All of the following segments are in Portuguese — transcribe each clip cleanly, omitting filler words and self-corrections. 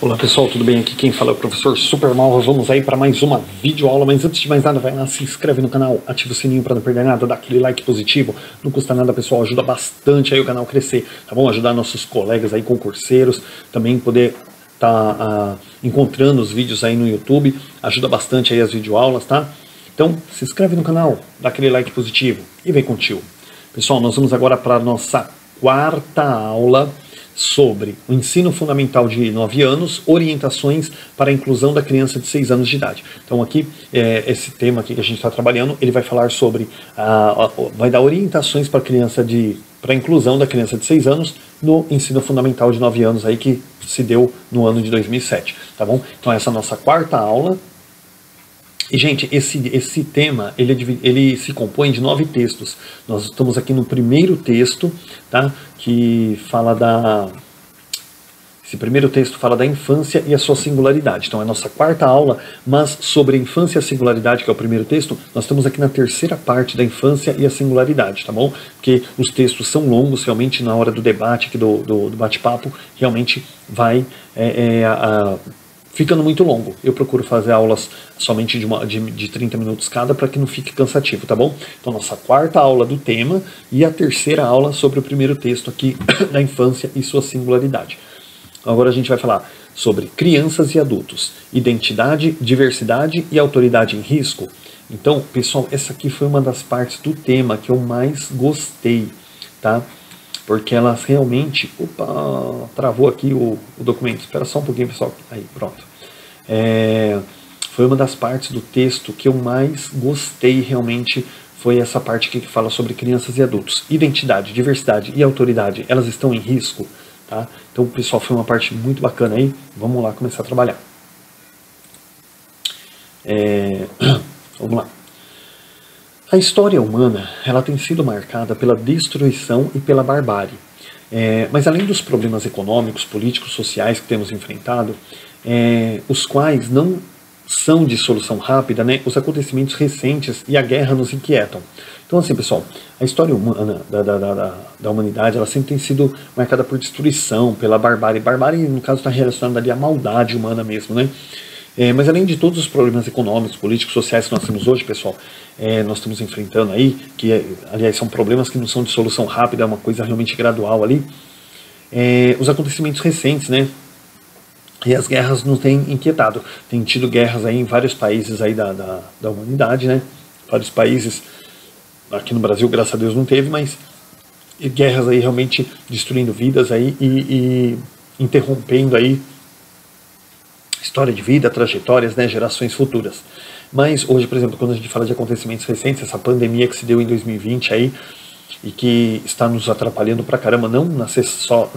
Olá pessoal, tudo bem? Aqui quem fala é o professor Supermal. Vamos aí para mais uma videoaula, mas antes de mais nada, vai lá, se inscreve no canal, ativa o sininho para não perder nada, dá aquele like positivo, não custa nada pessoal, ajuda bastante aí o canal a crescer, tá bom? Ajudar nossos colegas aí, concurseiros, também poder tá encontrando os vídeos aí no YouTube, ajuda bastante aí as videoaulas, tá? Então, se inscreve no canal, dá aquele like positivo e vem com o tio. Pessoal, nós vamos agora para a nossa quarta aula sobre o ensino fundamental de 9 anos, orientações para a inclusão da criança de 6 anos de idade. Então aqui, esse tema aqui que a gente está trabalhando, ele vai falar sobre, vai dar orientações para a inclusão da criança de 6 anos no ensino fundamental de 9 anos aí que se deu no ano de 2007, tá bom? Então essa é a nossa quarta aula. E, gente, esse tema, ele se compõe de 9 textos. Nós estamos aqui no primeiro texto, tá? Que fala esse primeiro texto fala da infância e a sua singularidade. Então, é a nossa quarta aula, mas sobre a infância e a singularidade, que é o primeiro texto, nós estamos aqui na terceira parte da infância e a singularidade, tá bom? Porque os textos são longos, realmente, na hora do debate, aqui do bate-papo, realmente vai... ficando muito longo. Eu procuro fazer aulas somente de 30 minutos cada para que não fique cansativo, tá bom? Então, nossa quarta aula do tema e a terceira aula sobre o primeiro texto aqui da infância e sua singularidade. Agora a gente vai falar sobre crianças e adultos, identidade, diversidade e autoridade em risco. Então, pessoal, essa aqui foi uma das partes do tema que eu mais gostei, tá? Porque elas realmente... Opa, travou aqui o documento. Espera só um pouquinho, pessoal. Aí, pronto. Foi uma das partes do texto que eu mais gostei realmente. Foi essa parte aqui que fala sobre crianças e adultos. Identidade, diversidade e autoridade, elas estão em risco, tá? Então, pessoal, foi uma parte muito bacana aí. Vamos lá começar a trabalhar. Vamos lá. A história humana, ela tem sido marcada pela destruição e pela barbárie. Mas além dos problemas econômicos, políticos, sociais que temos enfrentado, os quais não são de solução rápida, né, os acontecimentos recentes e a guerra nos inquietam. Então, assim, pessoal, a história humana da humanidade, ela sempre tem sido marcada por destruição, pela barbárie. Barbárie, no caso, está relacionada ali à maldade humana mesmo, né? Mas além de todos os problemas econômicos, políticos, sociais que nós temos hoje, pessoal, nós estamos enfrentando aí, que aliás são problemas que não são de solução rápida, é uma coisa realmente gradual ali, os acontecimentos recentes, né? E as guerras nos têm inquietado. Tem tido guerras aí em vários países aí da humanidade, né? Vários países, aqui no Brasil, graças a Deus, não teve, mas guerras aí realmente destruindo vidas aí e interrompendo aí história de vida, trajetórias, né, gerações futuras. Mas hoje, por exemplo, quando a gente fala de acontecimentos recentes, essa pandemia que se deu em 2020 aí, e que está nos atrapalhando pra caramba, não só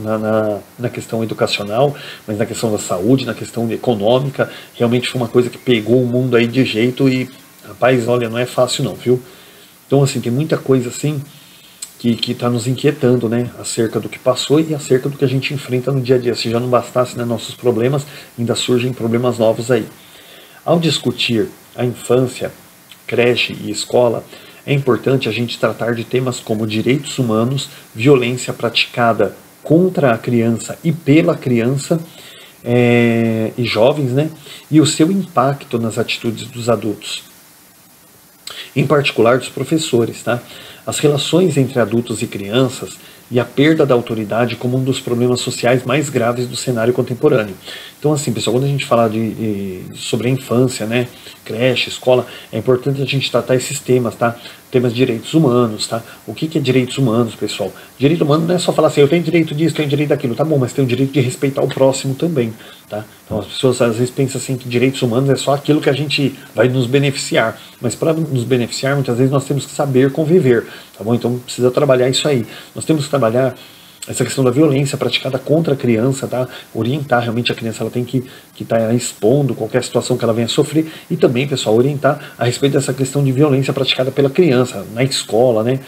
na questão educacional, mas na questão da saúde, na questão econômica, realmente foi uma coisa que pegou o mundo aí de jeito e, rapaz, olha, não é fácil não, viu? Então, assim, tem muita coisa assim que está nos inquietando, né, acerca do que passou e acerca do que a gente enfrenta no dia a dia. Se já não bastasse, né, nossos problemas, ainda surgem problemas novos aí. Ao discutir a infância, creche e escola, é importante a gente tratar de temas como direitos humanos, violência praticada contra a criança e pela criança e jovens, né, e o seu impacto nas atitudes dos adultos, em particular dos professores, tá? As relações entre adultos e crianças e a perda da autoridade como um dos problemas sociais mais graves do cenário contemporâneo. Então, assim, pessoal, quando a gente fala sobre a infância, né, creche, escola, é importante a gente tratar esses temas, tá? Temas de direitos humanos, tá? O que é direitos humanos, pessoal? Direito humano não é só falar assim, eu tenho direito disso, tenho direito daquilo, tá bom, mas tem o direito de respeitar o próximo também, tá? Então as pessoas às vezes pensam assim que direitos humanos é só aquilo que a gente vai nos beneficiar, mas para nos beneficiar, muitas vezes nós temos que saber conviver, tá bom? Então precisa trabalhar isso aí. Nós temos que trabalhar essa questão da violência praticada contra a criança, tá? Orientar realmente a criança, ela tem que estar expondo qualquer situação que ela venha sofrer e também, pessoal, orientar a respeito dessa questão de violência praticada pela criança, na escola, né?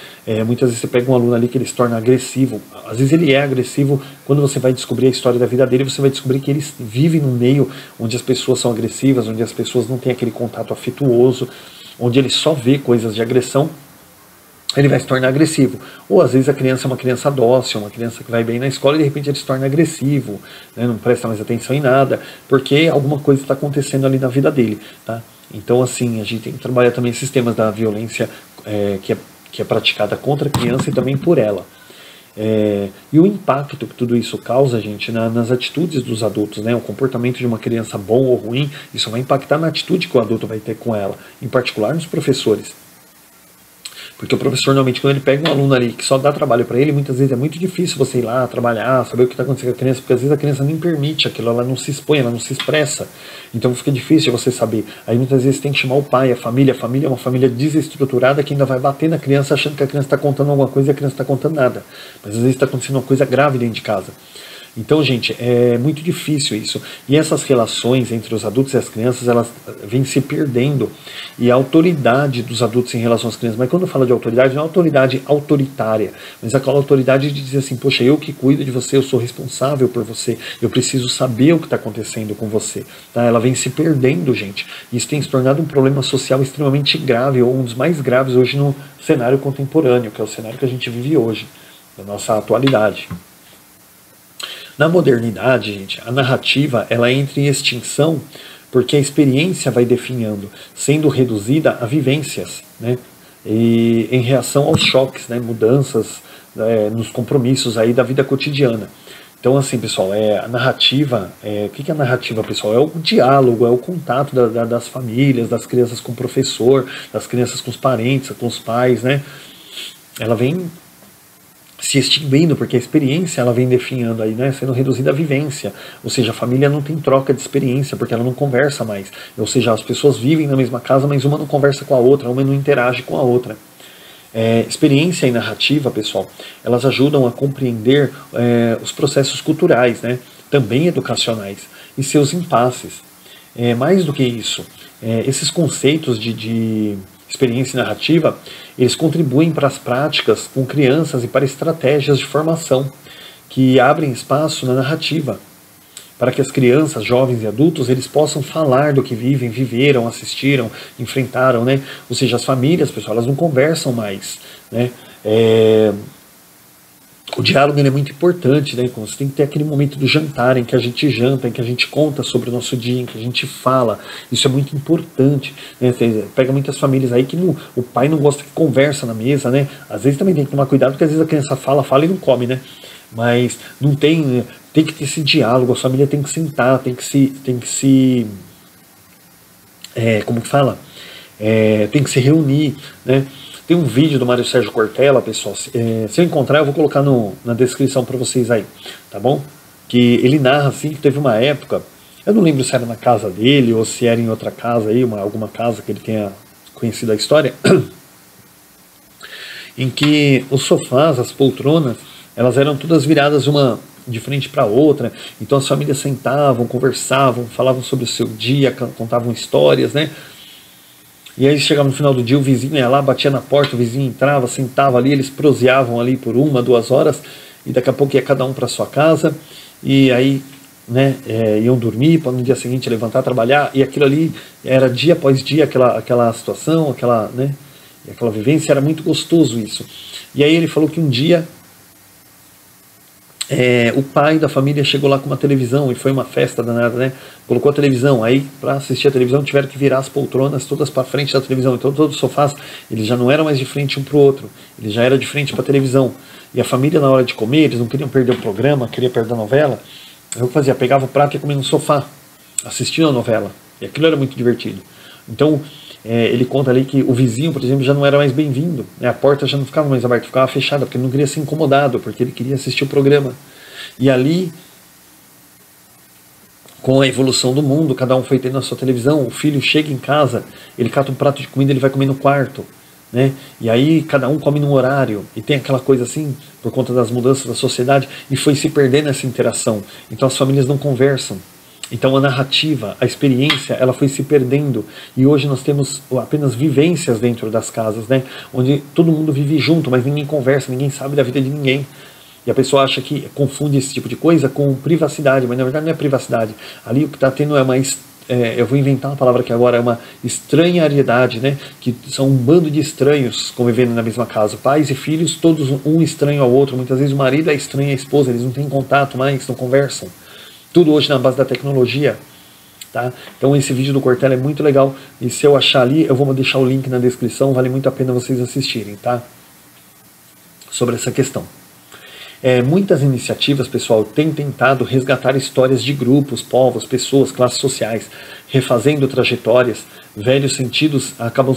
Muitas vezes você pega um aluno ali que ele se torna agressivo, às vezes ele é agressivo, quando você vai descobrir a história da vida dele, você vai descobrir que ele vive num meio onde as pessoas são agressivas, onde as pessoas não têm aquele contato afetuoso, onde ele só vê coisas de agressão. ele vai se tornar agressivo. Ou às vezes a criança é uma criança dócil, uma criança que vai bem na escola e de repente ele se torna agressivo, né, não presta mais atenção em nada, porque alguma coisa está acontecendo ali na vida dele. Tá? Então, assim, a gente tem que trabalhar também esses temas da violência que é praticada contra a criança e também por ela. E o impacto que tudo isso causa, gente, nas atitudes dos adultos, né? O comportamento de uma criança bom ou ruim, isso vai impactar na atitude que o adulto vai ter com ela, em particular nos professores. Porque o professor, normalmente, quando ele pega um aluno ali que só dá trabalho para ele, muitas vezes é muito difícil você ir lá trabalhar, saber o que está acontecendo com a criança, porque às vezes a criança nem permite aquilo, ela não se expõe, ela não se expressa. Então fica difícil você saber. Aí muitas vezes tem que chamar o pai, a família. A família é uma família desestruturada que ainda vai bater na criança achando que a criança está contando alguma coisa e a criança está contando nada. Mas às vezes está acontecendo uma coisa grave dentro de casa. Então, gente, é muito difícil isso. E essas relações entre os adultos e as crianças, elas vêm se perdendo. E a autoridade dos adultos em relação às crianças, mas quando eu falo de autoridade, não é autoridade autoritária, mas aquela autoridade de dizer assim, poxa, eu que cuido de você, eu sou responsável por você, eu preciso saber o que está acontecendo com você. Tá? Ela vem se perdendo, gente. Isso tem se tornado um problema social extremamente grave, ou um dos mais graves hoje no cenário contemporâneo, que é o cenário que a gente vive hoje, da nossa atualidade. Na modernidade, gente, a narrativa ela entra em extinção porque a experiência vai definhando, sendo reduzida a vivências, né? E em reação aos choques, né? Mudanças nos compromissos aí da vida cotidiana. Então, assim, pessoal, a narrativa, o que é a narrativa, pessoal? É o diálogo, é o contato das famílias, das crianças com o professor, das crianças com os parentes, com os pais, né? Ela vem se extinguindo, porque a experiência ela vem definhando aí, né, sendo reduzida a vivência, ou seja, a família não tem troca de experiência, porque ela não conversa mais, ou seja, as pessoas vivem na mesma casa, mas uma não conversa com a outra, uma não interage com a outra. Experiência e narrativa, pessoal, elas ajudam a compreender os processos culturais, né, também educacionais, e seus impasses. Mais do que isso, esses conceitos de experiência e narrativa, eles contribuem para as práticas com crianças e para estratégias de formação que abrem espaço na narrativa, para que as crianças, jovens e adultos, eles possam falar do que vivem, viveram, assistiram, enfrentaram, né? Ou seja, as famílias, pessoal, elas não conversam mais, né? O diálogo ele é muito importante, né? Você tem que ter aquele momento do jantar em que a gente janta, em que a gente conta sobre o nosso dia, em que a gente fala. Isso é muito importante, né? Pega muitas famílias aí que o pai não gosta que conversa na mesa, né? Às vezes também tem que tomar cuidado, porque às vezes a criança fala e não come, né? Mas não tem que ter esse diálogo, a família tem que sentar, tem que se como que fala? Tem que se reunir, né? Tem um vídeo do Mário Sérgio Cortella, pessoal, se eu encontrar eu vou colocar na descrição para vocês aí, tá bom? Que ele narra assim que teve uma época, eu não lembro se era na casa dele ou se era em outra casa aí, alguma casa que ele tenha conhecido a história, em que os sofás, as poltronas, elas eram todas viradas uma de frente para outra, então as famílias sentavam, conversavam, falavam sobre o seu dia, contavam histórias, né? E aí chegava no final do dia, o vizinho ia lá, batia na porta, o vizinho entrava, sentava ali, eles proseavam ali por 1, 2 horas, e daqui a pouco ia cada um para sua casa, e aí, né, iam dormir, para no dia seguinte levantar, trabalhar, e aquilo ali era dia após dia, aquela situação, aquela vivência, era muito gostoso isso. E aí ele falou que um dia, o pai da família chegou lá com uma televisão, e foi uma festa danada, né? Colocou a televisão, aí para assistir a televisão tiveram que virar as poltronas todas para frente da televisão, então todos os sofás, eles já não eram mais de frente um para o outro, eles já eram de frente para a televisão, e a família na hora de comer, eles não queriam perder o programa, queriam perder a novela, eu fazia, pegava o prato e ia comer no sofá, assistindo a novela, e aquilo era muito divertido. Então, ele conta ali que o vizinho, por exemplo, já não era mais bem-vindo, né? A porta já não ficava mais aberta, ficava fechada, porque ele não queria ser incomodado, porque ele queria assistir o programa. E ali, com a evolução do mundo, cada um foi tendo a sua televisão, o filho chega em casa, ele cata um prato de comida, ele vai comer no quarto, né? E aí cada um come num horário, e tem aquela coisa assim, por conta das mudanças da sociedade, e foi se perdendo essa interação. Então as famílias não conversam. Então a narrativa, a experiência, ela foi se perdendo, e hoje nós temos apenas vivências dentro das casas, né? Onde todo mundo vive junto, mas ninguém conversa, ninguém sabe da vida de ninguém. E a pessoa acha que confunde esse tipo de coisa com privacidade, mas na verdade não é privacidade. Ali o que está tendo é eu vou inventar uma palavra que agora é uma estranhariedade, né? Que são um bando de estranhos convivendo na mesma casa, pais e filhos, todos um estranho ao outro. Muitas vezes o marido é estranho à esposa, eles não têm contato mais, não conversam. Tudo hoje na base da tecnologia. Tá? Então esse vídeo do Cortella é muito legal, e se eu achar ali, eu vou deixar o link na descrição, vale muito a pena vocês assistirem, tá? Sobre essa questão. Muitas iniciativas, pessoal, têm tentado resgatar histórias de grupos, povos, pessoas, classes sociais, refazendo trajetórias, velhos sentidos acabam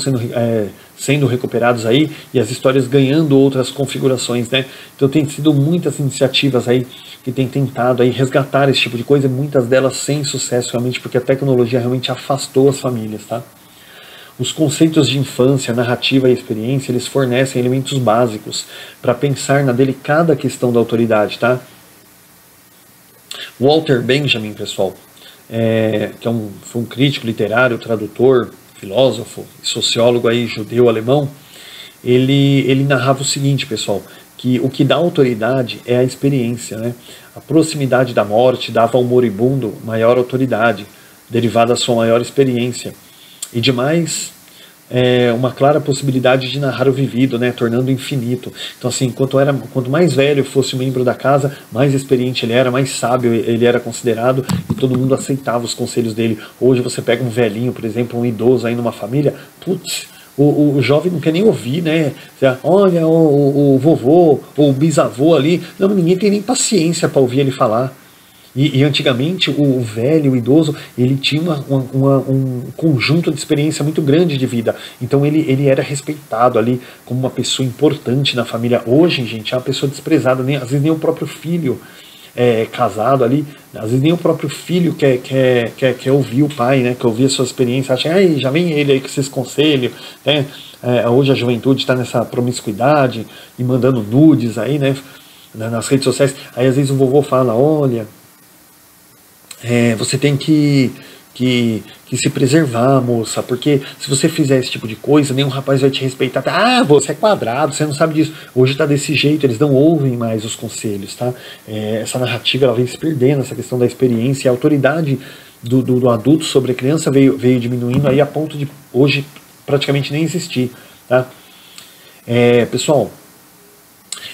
sendo recuperados aí, e as histórias ganhando outras configurações, né? Então tem sido muitas iniciativas aí que têm tentado aí resgatar esse tipo de coisa, e muitas delas sem sucesso realmente, porque a tecnologia realmente afastou as famílias, tá? Os conceitos de infância, narrativa e experiência, eles fornecem elementos básicos para pensar na delicada questão da autoridade, tá? Walter Benjamin, pessoal, que foi um crítico literário, tradutor, filósofo, sociólogo aí, judeu-alemão, ele narrava o seguinte, pessoal, que o que dá autoridade é a experiência, né? A proximidade da morte dava ao moribundo maior autoridade, derivada da sua maior experiência. E demais, uma clara possibilidade de narrar o vivido, né, tornando infinito. Então, assim, quanto mais velho fosse o membro da casa, mais experiente ele era, mais sábio ele era considerado, e todo mundo aceitava os conselhos dele. Hoje você pega um velhinho, por exemplo, um idoso aí numa família, putz, o jovem não quer nem ouvir, né? Olha, o vovô, ou o bisavô ali, não, ninguém tem nem paciência para ouvir ele falar. E antigamente o velho, o idoso, ele tinha um conjunto de experiência muito grande de vida. Então ele era respeitado ali como uma pessoa importante na família. Hoje, gente, é uma pessoa desprezada, às vezes nem o próprio filho casado ali, às vezes nem o próprio filho quer ouvir o pai, né? Quer ouvir a sua experiência, acha, já vem ele aí com esses conselhos, né? Hoje a juventude está nessa promiscuidade e mandando nudes aí, né? Nas redes sociais. Aí às vezes o vovô fala, olha, você tem que se preservar, moça, porque se você fizer esse tipo de coisa, nenhum rapaz vai te respeitar. Ah, você é quadrado, você não sabe disso. Hoje está desse jeito, eles não ouvem mais os conselhos, tá? Essa narrativa ela vem se perdendo, essa questão da experiência, a autoridade do adulto sobre a criança veio diminuindo aí a ponto de hoje praticamente nem existir, tá? Pessoal,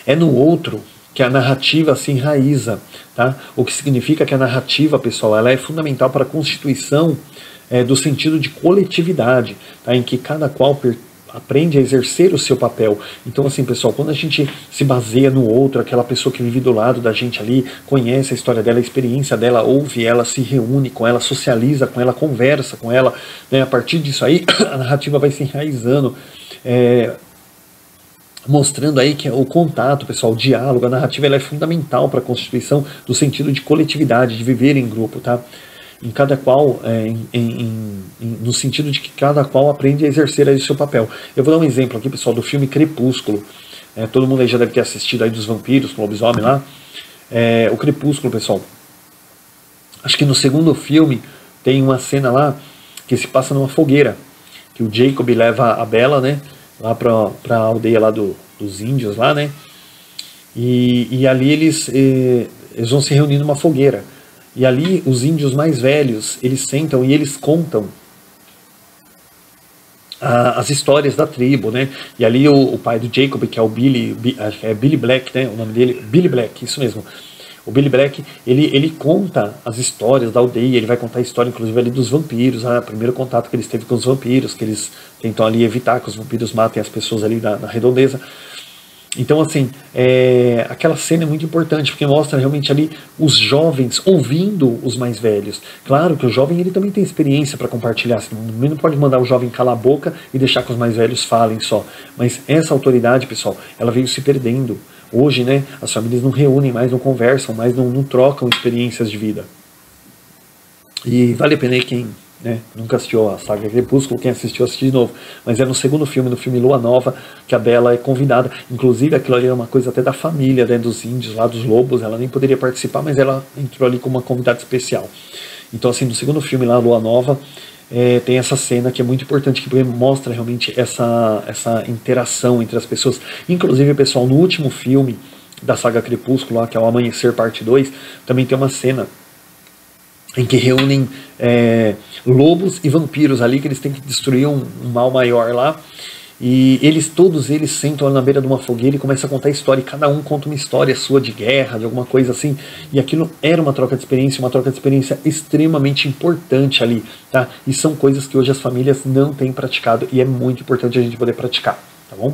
é no outro que a narrativa se enraiza, tá? O que significa que a narrativa, pessoal, ela é fundamental para a constituição do sentido de coletividade, tá? Em que cada qual aprende a exercer o seu papel. Então, assim, pessoal, quando a gente se baseia no outro, aquela pessoa que vive do lado da gente ali, conhece a história dela, a experiência dela, ouve ela, se reúne com ela, socializa com ela, conversa com ela, né? A partir disso aí, a narrativa vai se enraizando, mostrando aí que o contato, pessoal, o diálogo, a narrativa ela é fundamental para a constituição do sentido de coletividade, de viver em grupo, tá? Em cada qual, no sentido de que cada qual aprende a exercer aí o seu papel. Eu vou dar um exemplo aqui, pessoal, do filme Crepúsculo. Todo mundo aí já deve ter assistido aí dos vampiros, com o lobisomem lá. O Crepúsculo, pessoal. Acho que no segundo filme tem uma cena lá que se passa numa fogueira, que o Jacob leva a Bella, né? Lá para a aldeia lá dos índios lá, né? E ali eles vão se reunir numa fogueira. E ali os índios mais velhos, eles sentam e eles contam as histórias da tribo, né? E ali o pai do Jacob, que é o Billy Black, né? O nome dele, Billy Black, isso mesmo. O Billy Black, ele conta as histórias da aldeia, ele vai contar a história, inclusive, ali dos vampiros, o primeiro contato que eles teve com os vampiros, que eles tentam ali evitar que os vampiros matem as pessoas ali na redondeza. Então, assim, aquela cena é muito importante, porque mostra realmente ali os jovens ouvindo os mais velhos. Claro que o jovem ele também tem experiência para compartilhar, assim, não pode mandar o jovem calar a boca e deixar que os mais velhos falem só. Mas essa autoridade, pessoal, ela veio se perdendo. Hoje, né, as famílias não reúnem mais, não conversam mais, não trocam experiências de vida. E vale a pena aí quem nunca assistiu a saga Crepúsculo, quem assistiu, assistir de novo. Mas é no segundo filme, no filme Lua Nova, que a Bella é convidada. Inclusive, aquilo ali é uma coisa até da família, né, dos índios lá, dos lobos. Ela nem poderia participar, mas ela entrou ali como uma convidada especial. Então, assim, no segundo filme lá, Lua Nova, tem essa cena que é muito importante, que mostra realmente essa interação entre as pessoas. Inclusive, pessoal, no último filme da saga Crepúsculo, lá, que é o Amanhecer Parte 2, também tem uma cena em que reúnem lobos e vampiros ali, que eles têm que destruir um mal maior lá. E todos eles sentam na beira de uma fogueira e começam a contar a história, e cada um conta uma história sua de guerra, de alguma coisa assim, e aquilo era uma troca de experiência extremamente importante ali, tá? E são coisas que hoje as famílias não têm praticado, e é muito importante a gente poder praticar, tá bom?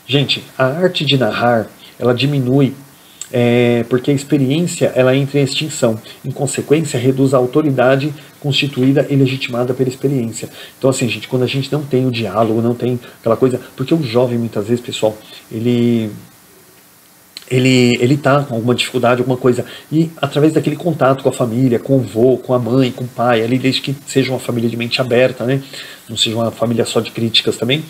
Gente, a arte de narrar, ela diminui porque a experiência ela entra em extinção. Em consequência, reduz a autoridade constituída e legitimada pela experiência. Então, assim, gente, quando a gente não tem o diálogo, não tem aquela coisa... Porque o jovem, muitas vezes, pessoal, ele tá com alguma dificuldade, alguma coisa, e através daquele contato com a família, com o vô, com a mãe, com o pai, ali, desde que seja uma família de mente aberta, né, não seja uma família só de críticas também,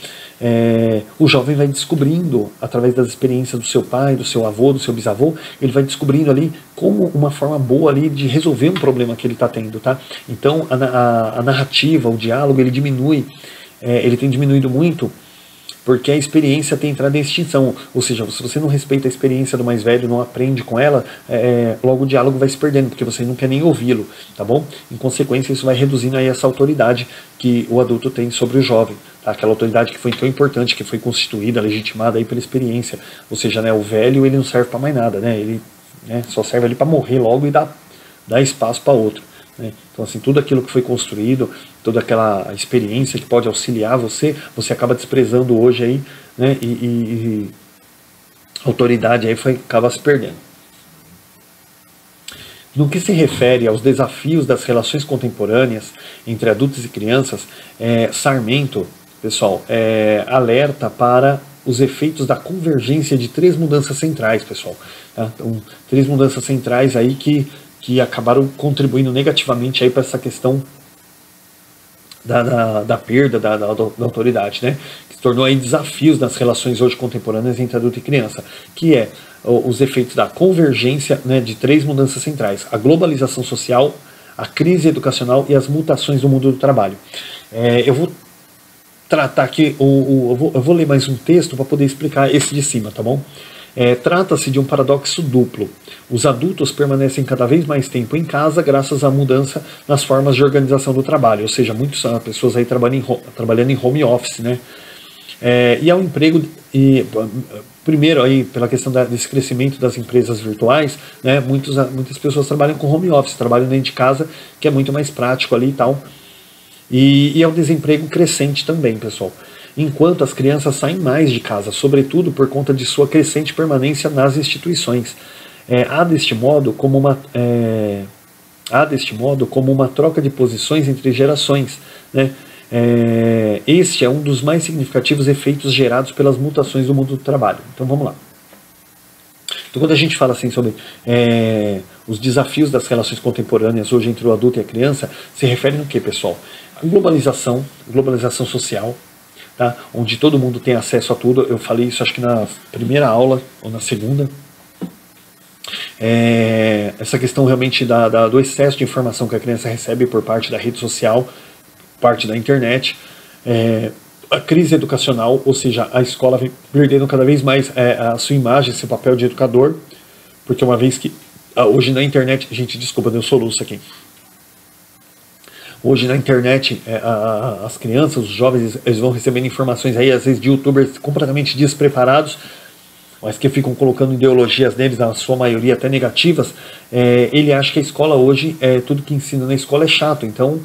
o jovem vai descobrindo, através das experiências do seu pai, do seu avô, do seu bisavô, ele vai descobrindo ali como uma forma boa ali de resolver um problema que ele está tendo, tá? Então a narrativa, o diálogo, ele diminui, ele tem diminuído muito, porque a experiência tem entrado em extinção. Ou seja, se você não respeita a experiência do mais velho, não aprende com ela, logo o diálogo vai se perdendo, porque você não quer nem ouvi-lo, tá bom? Em consequência, isso vai reduzindo aí essa autoridade que o adulto tem sobre o jovem, tá? Aquela autoridade que foi tão importante, que foi constituída, legitimada aí pela experiência. Ou seja, né, o velho, ele não serve para mais nada, né? Ele, né, só serve ali para morrer logo e dar espaço para outro. Então, assim, tudo aquilo que foi construído, toda aquela experiência que pode auxiliar você acaba desprezando hoje aí, né? E a autoridade aí acaba se perdendo. No que se refere aos desafios das relações contemporâneas entre adultos e crianças, Sarmento, pessoal, alerta para os efeitos da convergência de 3 mudanças centrais, pessoal. Tá? Então, 3 mudanças centrais aí que acabaram contribuindo negativamente aí para essa questão da perda da autoridade, né? Que se tornou aí desafios nas relações hoje contemporâneas entre adulto e criança, que os efeitos da convergência, né, de 3 mudanças centrais: a globalização social, a crise educacional e as mutações do mundo do trabalho. Eu vou tratar aqui, eu vou ler mais um texto para poder explicar esse de cima, tá bom? Trata-se de um paradoxo duplo. Os adultos permanecem cada vez mais tempo em casa graças à mudança nas formas de organização do trabalho, ou seja, muitas pessoas aí trabalhando em home office, né? E ao emprego, primeiro aí pela questão desse crescimento das empresas virtuais, né? Muitas pessoas trabalham com home office, trabalham dentro de casa, que é muito mais prático ali e tal. E é o desemprego crescente também, pessoal. Enquanto as crianças saem mais de casa, sobretudo por conta de sua crescente permanência nas instituições. Há deste modo como uma troca de posições entre gerações, né? Este é um dos mais significativos efeitos gerados pelas mutações do mundo do trabalho. Então vamos lá. Então, quando a gente fala assim sobre os desafios das relações contemporâneas hoje entre o adulto e a criança, se refere no que, pessoal? A globalização social, tá? Onde todo mundo tem acesso a tudo. Eu falei isso acho que na primeira aula ou na segunda. Essa questão realmente do excesso de informação que a criança recebe por parte da rede social, parte da internet. A crise educacional, ou seja, a escola vem perdendo cada vez mais a sua imagem, seu papel de educador, porque uma vez que hoje na internet, gente, desculpa, deu soluço aqui. Hoje na internet, as crianças, os jovens, eles vão recebendo informações aí, às vezes de youtubers completamente despreparados, mas que ficam colocando ideologias neles, na sua maioria até negativas. Ele acha que a escola hoje, tudo que ensina na escola é chato, então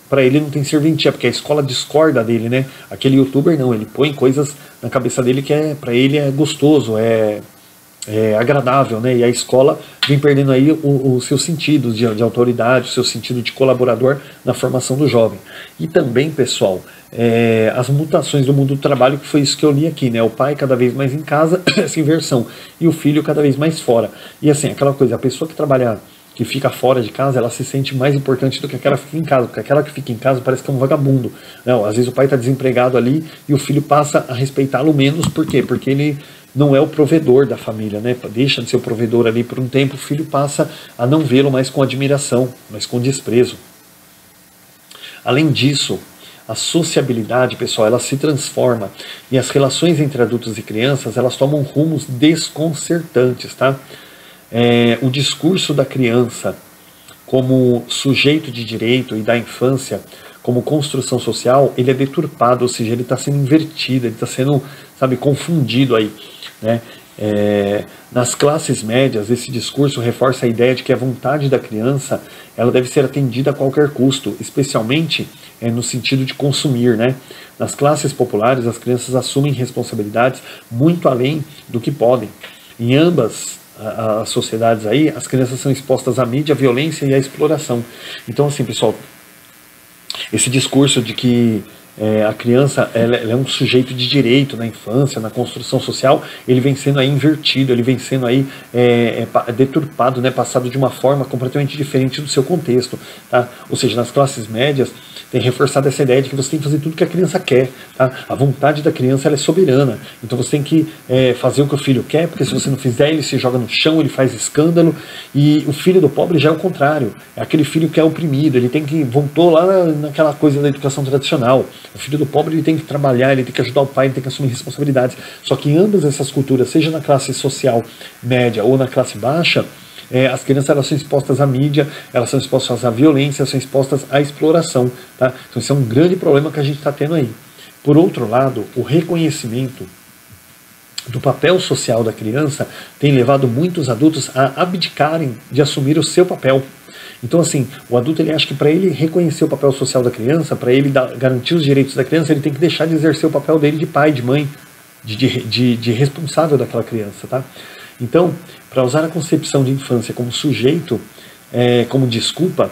para ele não tem serventia, porque a escola discorda dele, né? Aquele youtuber não, ele põe coisas na cabeça dele que para ele é gostoso, é agradável, né? E a escola vem perdendo aí o seu sentido de autoridade, o seu sentido de colaborador na formação do jovem. E também, pessoal, as mutações do mundo do trabalho, que foi isso que eu li aqui, né? O pai cada vez mais em casa, essa inversão, e o filho cada vez mais fora. E assim, aquela coisa, a pessoa que fica fora de casa, ela se sente mais importante do que aquela que fica em casa, porque aquela que fica em casa parece que é um vagabundo. Não, às vezes o pai está desempregado ali e o filho passa a respeitá-lo menos. Por quê? Porque ele não é o provedor da família, né? Deixa de ser o provedor ali por um tempo, o filho passa a não vê-lo mais com admiração, mas com desprezo. Além disso, a sociabilidade, pessoal, ela se transforma e as relações entre adultos e crianças, elas tomam rumos desconcertantes, tá? O discurso da criança como sujeito de direito e da infância como construção social, ele é deturpado, ou seja, ele está sendo invertido, ele está sendo, sabe, confundido aí, né? Nas classes médias, esse discurso reforça a ideia de que a vontade da criança ela deve ser atendida a qualquer custo, especialmente no sentido de consumir, né? Nas classes populares, as crianças assumem responsabilidades muito além do que podem. Em ambas as sociedades aí, as crianças são expostas à mídia, à violência e à exploração. Então, assim, pessoal, esse discurso de que a criança ela é um sujeito de direito na infância, na construção social, ele vem sendo aí invertido, ele vem sendo aí deturpado, né, passado de uma forma completamente diferente do seu contexto, tá? Ou seja, nas classes médias tem reforçado essa ideia de que você tem que fazer tudo que a criança quer, tá? A vontade da criança ela é soberana, então você tem que fazer o que o filho quer, porque se você não fizer, ele se joga no chão, ele faz escândalo, e o filho do pobre já é o contrário, é aquele filho que é oprimido, ele tem que, voltou lá naquela coisa da educação tradicional, o filho do pobre ele tem que trabalhar, ele tem que ajudar o pai, ele tem que assumir responsabilidades, só que em ambas essas culturas, seja na classe social média ou na classe baixa, as crianças elas são expostas à mídia, elas são expostas à violência, são expostas à exploração, tá? Então isso é um grande problema que a gente está tendo aí. Por outro lado, o reconhecimento do papel social da criança tem levado muitos adultos a abdicarem de assumir o seu papel. Então, assim, o adulto ele acha que para ele reconhecer o papel social da criança, para ele garantir os direitos da criança, ele tem que deixar de exercer o papel dele de pai, de mãe, de responsável daquela criança, tá? Então, para usar a concepção de infância como sujeito, como desculpa,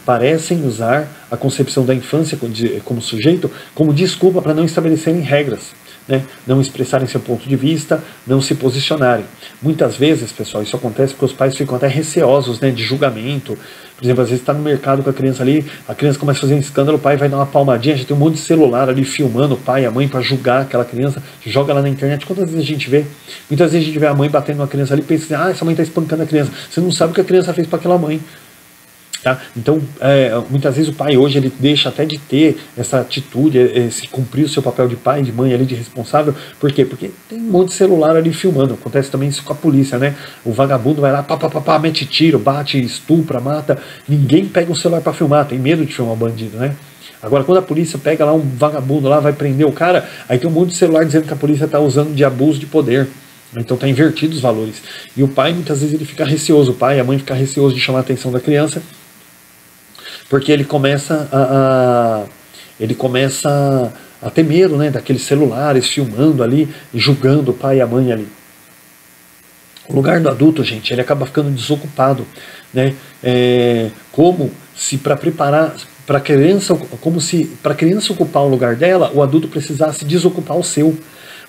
parecem usar a concepção da infância como sujeito como desculpa para não estabelecerem regras, né? Não expressarem seu ponto de vista, não se posicionarem. Muitas vezes, pessoal, isso acontece porque os pais ficam até receosos, né, de julgamento. Por exemplo, às vezes está no mercado com a criança ali, a criança começa a fazer um escândalo, o pai vai dar uma palmadinha, já tem um monte de celular ali filmando o pai e a mãe para julgar aquela criança, joga lá na internet. Quantas vezes a gente vê? Muitas vezes a gente vê a mãe batendo numa criança ali e pensa assim, essa mãe está espancando a criança. Você não sabe o que a criança fez para aquela mãe. Tá? Então, muitas vezes o pai hoje ele deixa até de ter essa atitude, se cumprir o seu papel de pai, de mãe ali, de responsável. Por quê? Porque tem um monte de celular ali filmando. Acontece também isso com a polícia, né? O vagabundo vai lá, mete tiro, bate, estupra, mata. Ninguém pega o celular para filmar, tem medo de filmar o bandido, né? Agora, quando a polícia pega lá um vagabundo lá, vai prender o cara, aí tem um monte de celular dizendo que a polícia está usando de abuso de poder. Então está invertido os valores. E o pai, muitas vezes, ele fica receoso, o pai, a mãe fica receoso de chamar a atenção da criança, porque ele começa a ter medo, né, daqueles celulares filmando ali, julgando o pai e a mãe ali. O lugar do adulto, gente, ele acaba ficando desocupado, né? Como se para preparar para a criança, como se para a criança ocupar o lugar dela, o adulto precisasse desocupar o seu.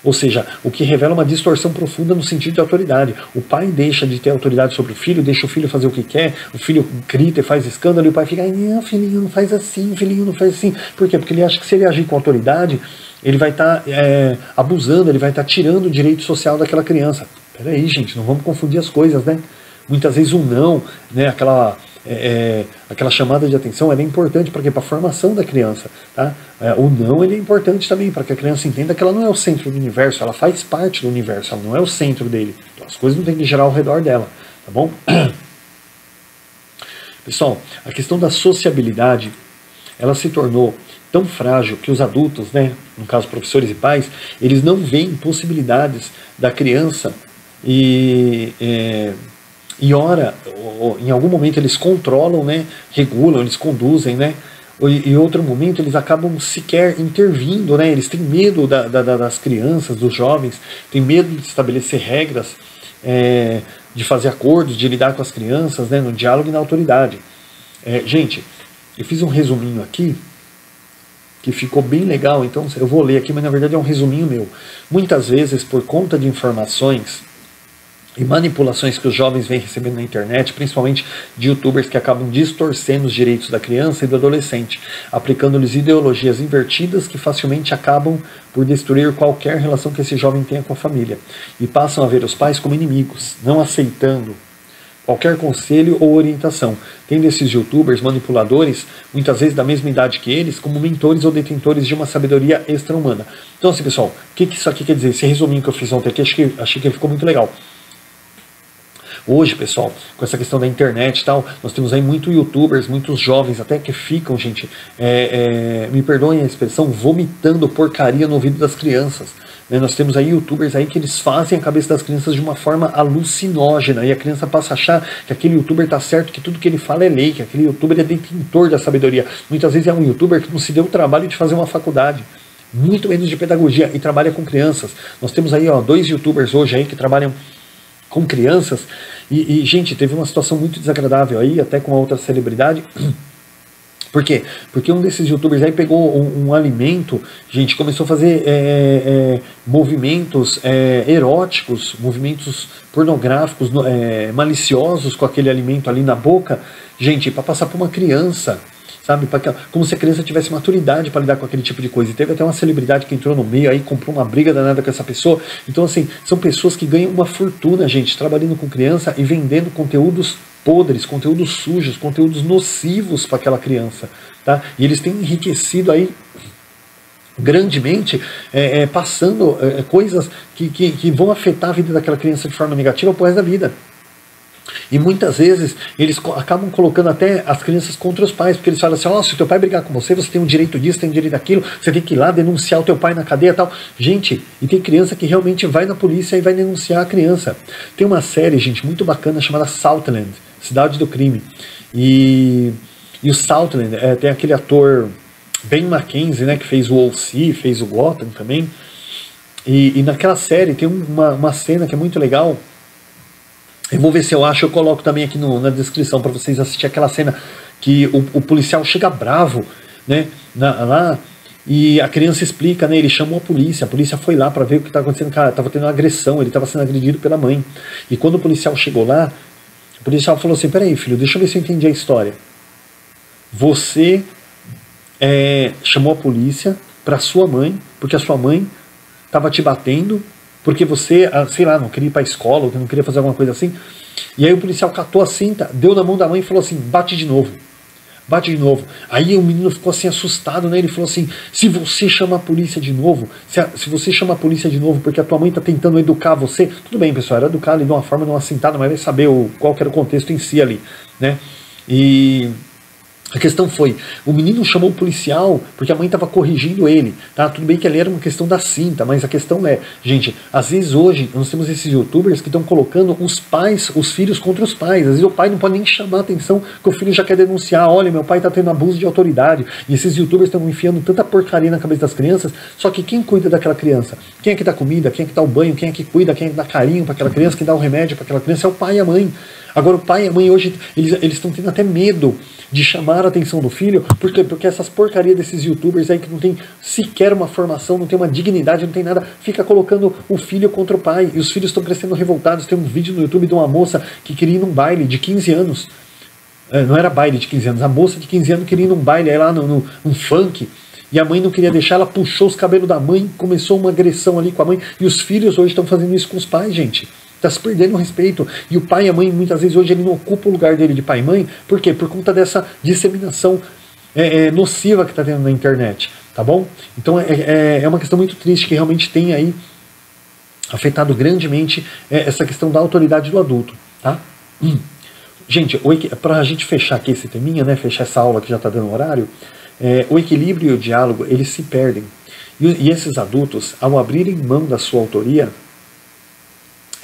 Ou seja, o que revela uma distorção profunda no sentido de autoridade. O pai deixa de ter autoridade sobre o filho, deixa o filho fazer o que quer, o filho grita e faz escândalo, e o pai fica, não, filhinho, não faz assim, filhinho, não faz assim. Por quê? Porque ele acha que se ele agir com autoridade, ele vai estar abusando, ele vai estar tirando o direito social daquela criança. Peraí, gente, não vamos confundir as coisas, né? Muitas vezes um não, né, aquela chamada de atenção ela é importante para a formação da criança, tá? O não ele é importante também para que a criança entenda que ela não é o centro do universo, ela faz parte do universo, ela não é o centro dele, então as coisas não tem que girar ao redor dela, tá bom? Pessoal, a questão da sociabilidade ela se tornou tão frágil que os adultos, né, no caso professores e pais, eles não veem possibilidades da criança e ora, em algum momento eles controlam, né, regulam, eles conduzem, né, e em outro momento eles acabam sequer intervindo, né, eles têm medo das crianças, dos jovens, têm medo de estabelecer regras, de fazer acordos, de lidar com as crianças, né, no diálogo e na autoridade. Gente, eu fiz um resuminho aqui, que ficou bem legal, então eu vou ler aqui, mas na verdade é um resuminho meu. Muitas vezes, por conta de informações e manipulações que os jovens vêm recebendo na internet, principalmente de youtubers que acabam distorcendo os direitos da criança e do adolescente, aplicando-lhes ideologias invertidas que facilmente acabam por destruir qualquer relação que esse jovem tenha com a família, e passam a ver os pais como inimigos, não aceitando qualquer conselho ou orientação, tendo esses youtubers manipuladores, muitas vezes da mesma idade que eles, como mentores ou detentores de uma sabedoria extra-humana. Então assim, pessoal, o que isso aqui quer dizer? Esse resuminho que eu fiz ontem aqui, achei que ele ficou muito legal. Hoje, pessoal, com essa questão da internet e tal, nós temos aí muitos youtubers, muitos jovens até que ficam, gente, me perdoem a expressão, vomitando porcaria no ouvido das crianças. Nós temos aí youtubers aí que eles fazem a cabeça das crianças de uma forma alucinógena, e a criança passa a achar que aquele youtuber tá certo, que tudo que ele fala é lei, que aquele youtuber é detentor da sabedoria. Muitas vezes é um youtuber que não se deu o trabalho de fazer uma faculdade, muito menos de pedagogia, e trabalha com crianças. Nós temos aí 2 youtubers hoje aí que trabalham com crianças, e gente, teve uma situação muito desagradável aí, até com a outra celebridade. Por quê? Porque um desses youtubers aí pegou um alimento, gente, começou a fazer movimentos eróticos, movimentos pornográficos, maliciosos com aquele alimento ali na boca, gente, para passar para uma criança, sabe? Como se a criança tivesse maturidade para lidar com aquele tipo de coisa. E teve até uma celebridade que entrou no meio aí, comprou uma briga danada com essa pessoa. Então, assim, são pessoas que ganham uma fortuna, gente, trabalhando com criança e vendendo conteúdos podres, conteúdos sujos, conteúdos nocivos para aquela criança, tá? E eles têm enriquecido aí grandemente, passando coisas que vão afetar a vida daquela criança de forma negativa pro resto da vida. E muitas vezes eles acabam colocando até as crianças contra os pais, porque eles falam assim, se o teu pai brigar com você, você tem o direito disso, tem o direito daquilo, você tem que ir lá denunciar o teu pai na cadeia e tal. Gente, e tem criança que realmente vai na polícia e vai denunciar a criança. Tem uma série, gente, muito bacana chamada Southland, Cidade do Crime. E o Southland, tem aquele ator Ben Mackenzie, né, que fez o O.C., fez o Gotham também. E naquela série tem uma cena que é muito legal. Eu vou ver se eu acho, eu coloco também aqui na descrição para vocês assistirem aquela cena que o policial chega bravo, né, lá, e a criança explica, né, ele chamou a polícia foi lá para ver o que está acontecendo, cara, estava tendo uma agressão, ele estava sendo agredido pela mãe. E quando o policial chegou lá, o policial falou assim, peraí filho, deixa eu ver se eu entendi a história. Você chamou a polícia para sua mãe, porque a sua mãe estava te batendo, porque você, sei lá, não queria ir para a escola, ou não queria fazer alguma coisa assim. E aí o policial catou a cinta, deu na mão da mãe e falou assim, bate de novo. Bate de novo. Aí o menino ficou assim assustado, né? Ele falou assim, se você chama a polícia de novo, se você chama a polícia de novo porque a tua mãe está tentando educar você, tudo bem, pessoal, era educar ali de uma forma, de uma cintada, mas vai saber qual que era o contexto em si ali, né? E a questão foi, o menino chamou o policial porque a mãe estava corrigindo ele, tá? Tudo bem que ali era uma questão da cinta, mas a questão gente, às vezes hoje nós temos esses youtubers que estão colocando os filhos contra os pais. Às vezes o pai não pode nem chamar a atenção que o filho já quer denunciar, olha, meu pai está tendo abuso de autoridade. E esses youtubers estão enfiando tanta porcaria na cabeça das crianças, só que quem cuida daquela criança? Quem é que dá comida? Quem é que dá o banho? Quem é que cuida? Quem é que dá carinho para aquela criança? Quem dá o remédio para aquela criança? É o pai e a mãe. Agora o pai e a mãe hoje, eles estão tendo até medo de chamar a atenção do filho, porque essas porcarias desses youtubers aí que não tem sequer uma formação, não tem uma dignidade, não tem nada, fica colocando o filho contra o pai, e os filhos estão crescendo revoltados. Tem um vídeo no YouTube de uma moça que queria ir num baile de 15 anos, não era baile de 15 anos, a moça de 15 anos queria ir num baile aí lá num funk, e a mãe não queria deixar, ela puxou os cabelos da mãe, começou uma agressão ali com a mãe, e os filhos hoje estão fazendo isso com os pais, gente. Está se perdendo o respeito. E o pai e a mãe, muitas vezes, hoje ele não ocupa o lugar dele de pai e mãe. Por quê? Por conta dessa disseminação nociva que está tendo na internet. Tá bom? Então é uma questão muito triste que realmente tem aí afetado grandemente essa questão da autoridade do adulto. Tá? Gente, para a gente fechar aqui esse teminha, né, fechar essa aula que já está dando horário, o equilíbrio e o diálogo, eles se perdem. E esses adultos, ao abrirem mão da sua autoria,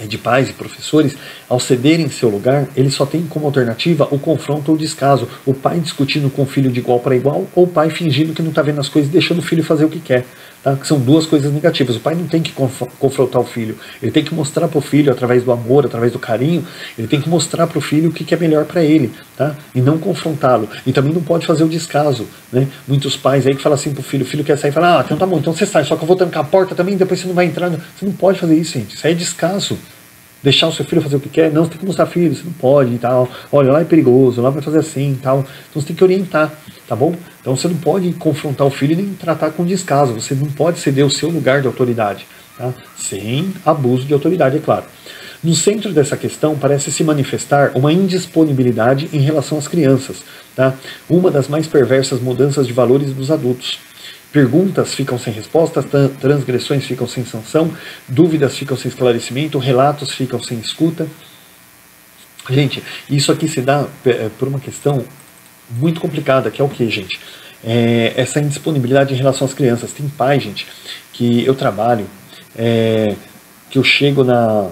de pais e professores, ao cederem seu lugar, eles só têm como alternativa o confronto ou o descaso. O pai discutindo com o filho de igual para igual, ou o pai fingindo que não está vendo as coisas e deixando o filho fazer o que quer. Tá? Que são duas coisas negativas. O pai não tem que confrontar o filho, ele tem que mostrar para o filho, através do amor, através do carinho, ele tem que mostrar para o filho o que é melhor para ele, tá? E não confrontá-lo. E também não pode fazer o descaso, né? Muitos pais aí que falam assim pro filho, o filho quer sair e fala, então tá bom, então você sai, só que eu vou trancar a porta também, depois você não vai entrar. Você não pode fazer isso, gente, isso aí é descaso. Deixar o seu filho fazer o que quer, não, você tem que mostrar, filho, você não pode e tal, olha, lá é perigoso, lá vai fazer assim e tal, então você tem que orientar, tá bom? Então você não pode confrontar o filho e nem tratar com descaso, você não pode ceder o seu lugar de autoridade, tá? Sem abuso de autoridade, é claro. No centro dessa questão parece se manifestar uma indisponibilidade em relação às crianças, tá? Uma das mais perversas mudanças de valores dos adultos. Perguntas ficam sem respostas, transgressões ficam sem sanção, dúvidas ficam sem esclarecimento, relatos ficam sem escuta. Gente, isso aqui se dá por uma questão muito complicada, que é o que, gente? Essa indisponibilidade em relação às crianças. Tem pai, gente, que eu trabalho, que eu chego na...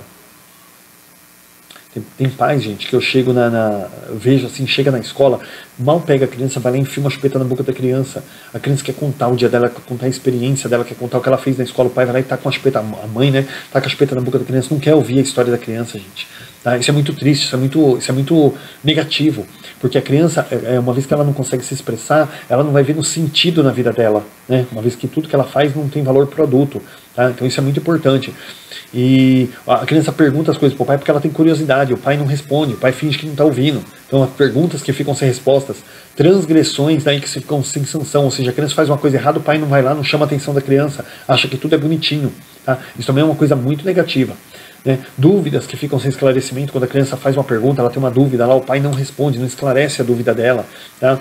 Tem pais, gente, que eu chego eu vejo assim, chega na escola, mal pega a criança, vai lá e enfia uma chupeta na boca da criança. A criança quer contar o dia dela, quer contar a experiência dela, quer contar o que ela fez na escola. O pai vai lá e tá com a chupeta, a mãe, né, tá com a chupeta na boca da criança, não quer ouvir a história da criança, gente. Tá? Isso é muito triste, isso é muito negativo. Porque a criança, uma vez que ela não consegue se expressar, ela não vai ver no sentido na vida dela, né? Uma vez que tudo que ela faz não tem valor pro adulto. Tá? Então isso é muito importante. E a criança pergunta as coisas pro pai porque ela tem curiosidade, o pai não responde, o pai finge que não está ouvindo. Então as perguntas que ficam sem respostas, transgressões daí que ficam sem sanção, ou seja, a criança faz uma coisa errada, o pai não vai lá, não chama a atenção da criança, acha que tudo é bonitinho. Tá? Isso também é uma coisa muito negativa. Né? Dúvidas que ficam sem esclarecimento, quando a criança faz uma pergunta, ela tem uma dúvida lá, o pai não responde, não esclarece a dúvida dela. Tá?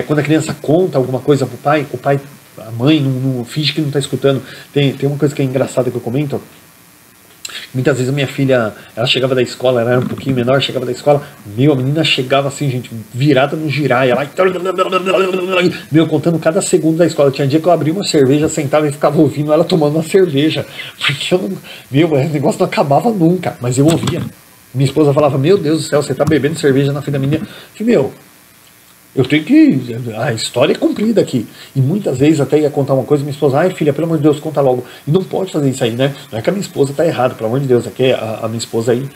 Quando a criança conta alguma coisa pro pai, a mãe não finge que não está escutando. Tem uma coisa que é engraçada que eu comento. Muitas vezes a minha filha, ela chegava da escola, ela era um pouquinho menor, chegava da escola, a menina chegava assim, gente, virada no giraia, lá, contando cada segundo da escola. Tinha dia que eu abria uma cerveja, sentava e ficava ouvindo ela tomando uma cerveja, porque o negócio não acabava nunca, mas eu ouvia. Minha esposa falava, meu Deus do céu, você tá bebendo cerveja na frente da menina. Eu falei, eu tenho que... A história é comprida aqui. E muitas vezes até ia contar uma coisa, minha esposa, ai filha, pelo amor de Deus, conta logo. E não pode fazer isso aí, né? Não é que a minha esposa tá errada, pelo amor de Deus. Aqui a minha esposa aí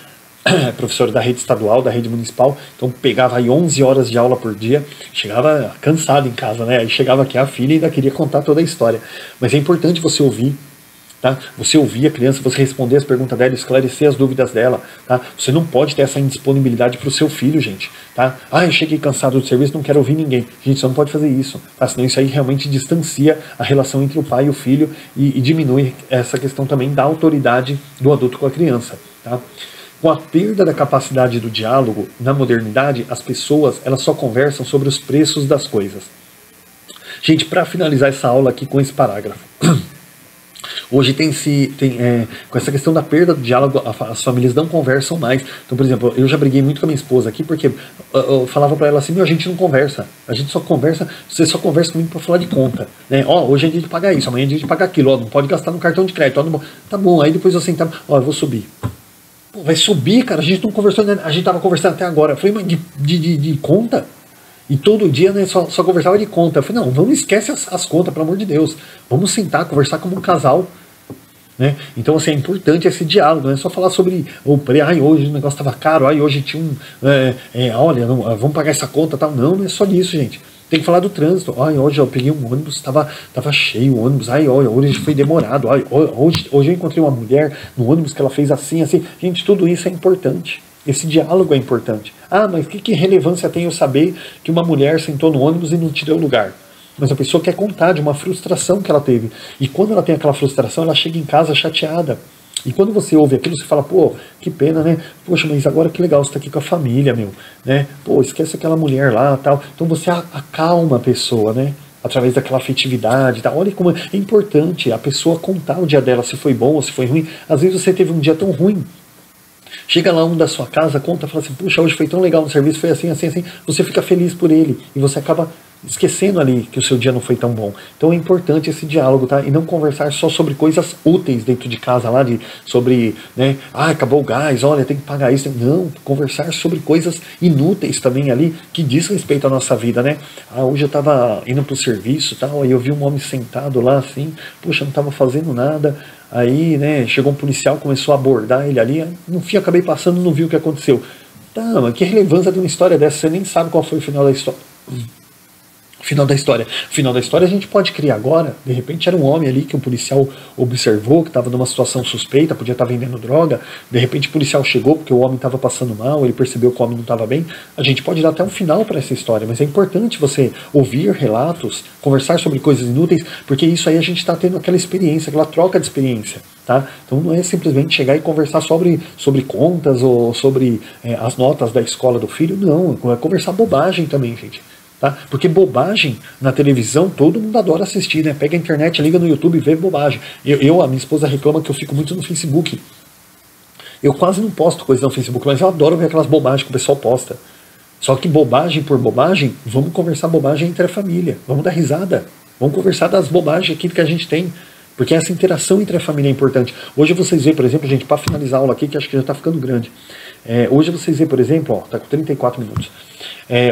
é professora da rede estadual, da rede municipal, então pegava aí 11 horas de aula por dia, chegava cansado em casa, né? Aí chegava aqui a filha e ainda queria contar toda a história. Mas é importante você ouvir. Tá? Você ouvir a criança, você responder as perguntas dela, esclarecer as dúvidas dela. Tá? Você não pode ter essa indisponibilidade para o seu filho, gente. Tá? Eu cheguei cansado do serviço, não quero ouvir ninguém. Gente, você não pode fazer isso. Tá? Senão isso aí realmente distancia a relação entre o pai e o filho e diminui essa questão também da autoridade do adulto com a criança. Tá? Com a perda da capacidade do diálogo, na modernidade, as pessoas elas só conversam sobre os preços das coisas. Gente, para finalizar essa aula aqui com esse parágrafo... Hoje com essa questão da perda do diálogo, as famílias não conversam mais. Então, por exemplo, eu já briguei muito com a minha esposa aqui, porque eu falava para ela assim, a gente não conversa, a gente só conversa, você só conversa comigo para falar de conta. Né? Hoje é dia de pagar isso, amanhã é dia de pagar aquilo, não pode gastar no cartão de crédito. Tá bom, aí depois eu sentava, eu vou subir. Vai subir, cara, a gente não conversou, a gente tava conversando até agora. Eu falei, mas de conta? E todo dia, né, só conversava de conta. Eu falei, não, vamos esquece as contas, pelo amor de Deus. Vamos sentar, conversar como um casal. Né? Então, assim, é importante esse diálogo, não é só falar sobre hoje o negócio estava caro, hoje tinha olha, vamos pagar essa conta, tal. Não é só disso, gente. Tem que falar do trânsito. Hoje eu peguei um ônibus, estava cheio o ônibus. Olha, hoje foi demorado. Hoje eu encontrei uma mulher no ônibus que ela fez assim. Gente, tudo isso é importante. Esse diálogo é importante. Mas que relevância tem eu saber que uma mulher sentou no ônibus e não te deu lugar? Mas a pessoa quer contar de uma frustração que ela teve. E quando ela tem aquela frustração, ela chega em casa chateada. E quando você ouve aquilo, você fala, que pena, né? Poxa, mas agora que legal, você tá aqui com a família, né? Esquece aquela mulher lá, tal. Então você acalma a pessoa, né? Através daquela afetividade, tá? Olha como é importante a pessoa contar o dia dela, se foi bom ou se foi ruim. Às vezes você teve um dia tão ruim. Chega lá um da sua casa, conta, fala assim, puxa, hoje foi tão legal no serviço, foi assim, assim, assim. Você fica feliz por ele e você acaba esquecendo ali que o seu dia não foi tão bom. Então é importante esse diálogo, tá? E não conversar só sobre coisas úteis dentro de casa lá, sobre, né, acabou o gás, olha, tem que pagar isso. Não, conversar sobre coisas inúteis também ali, que diz respeito à nossa vida, né? Hoje eu tava indo pro serviço, tal, aí eu vi um homem sentado lá, assim, puxa, não tava fazendo nada. Aí, né, chegou um policial, começou a abordar ele ali, no fim acabei passando, não vi o que aconteceu. Tá, mas que relevância de uma história dessa? Você nem sabe qual foi o final da história. O final da história a gente pode criar agora. De repente era um homem ali que o policial observou, que estava numa situação suspeita, podia estar vendendo droga. De repente o policial chegou porque o homem estava passando mal, ele percebeu que o homem não estava bem. A gente pode dar até um final para essa história, mas é importante você ouvir relatos, conversar sobre coisas inúteis, porque isso aí a gente está tendo aquela experiência, aquela troca de experiência. Tá? Então não é simplesmente chegar e conversar sobre contas ou sobre as notas da escola do filho, não. É conversar bobagem também, gente. Tá? Porque bobagem na televisão todo mundo adora assistir, né? Pega a internet, liga no YouTube e vê bobagem. A minha esposa reclama que eu fico muito no Facebook. Eu quase não posto coisa no Facebook, mas eu adoro ver aquelas bobagens que o pessoal posta. Só que bobagem por bobagem, vamos conversar bobagem entre a família. Vamos dar risada. Vamos conversar das bobagens aqui que a gente tem. Porque essa interação entre a família é importante. Hoje vocês veem, por exemplo, gente, para finalizar a aula aqui, que acho que já está ficando grande. Hoje vocês veem, por exemplo, está com 34 minutos.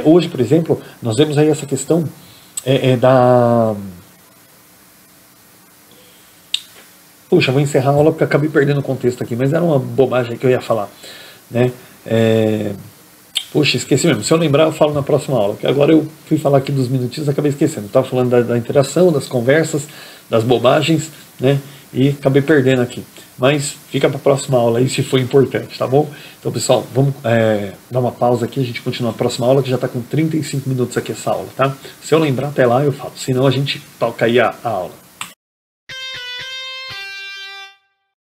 Hoje, por exemplo, nós vemos aí essa questão da... Puxa, vou encerrar a aula porque acabei perdendo o contexto aqui, mas era uma bobagem que eu ia falar, né? Puxa, esqueci mesmo. Se eu lembrar, eu falo na próxima aula. Que agora eu fui falar aqui dos minutinhos e acabei esquecendo. Estava falando da interação, das conversas, das bobagens, né? E acabei perdendo aqui. Mas fica para a próxima aula aí se for importante, tá bom? Então, pessoal, vamos dar uma pausa aqui. A gente continua a próxima aula, que já está com 35 minutos aqui essa aula, tá? Se eu lembrar até lá, eu falo. Senão a gente toca aí a aula.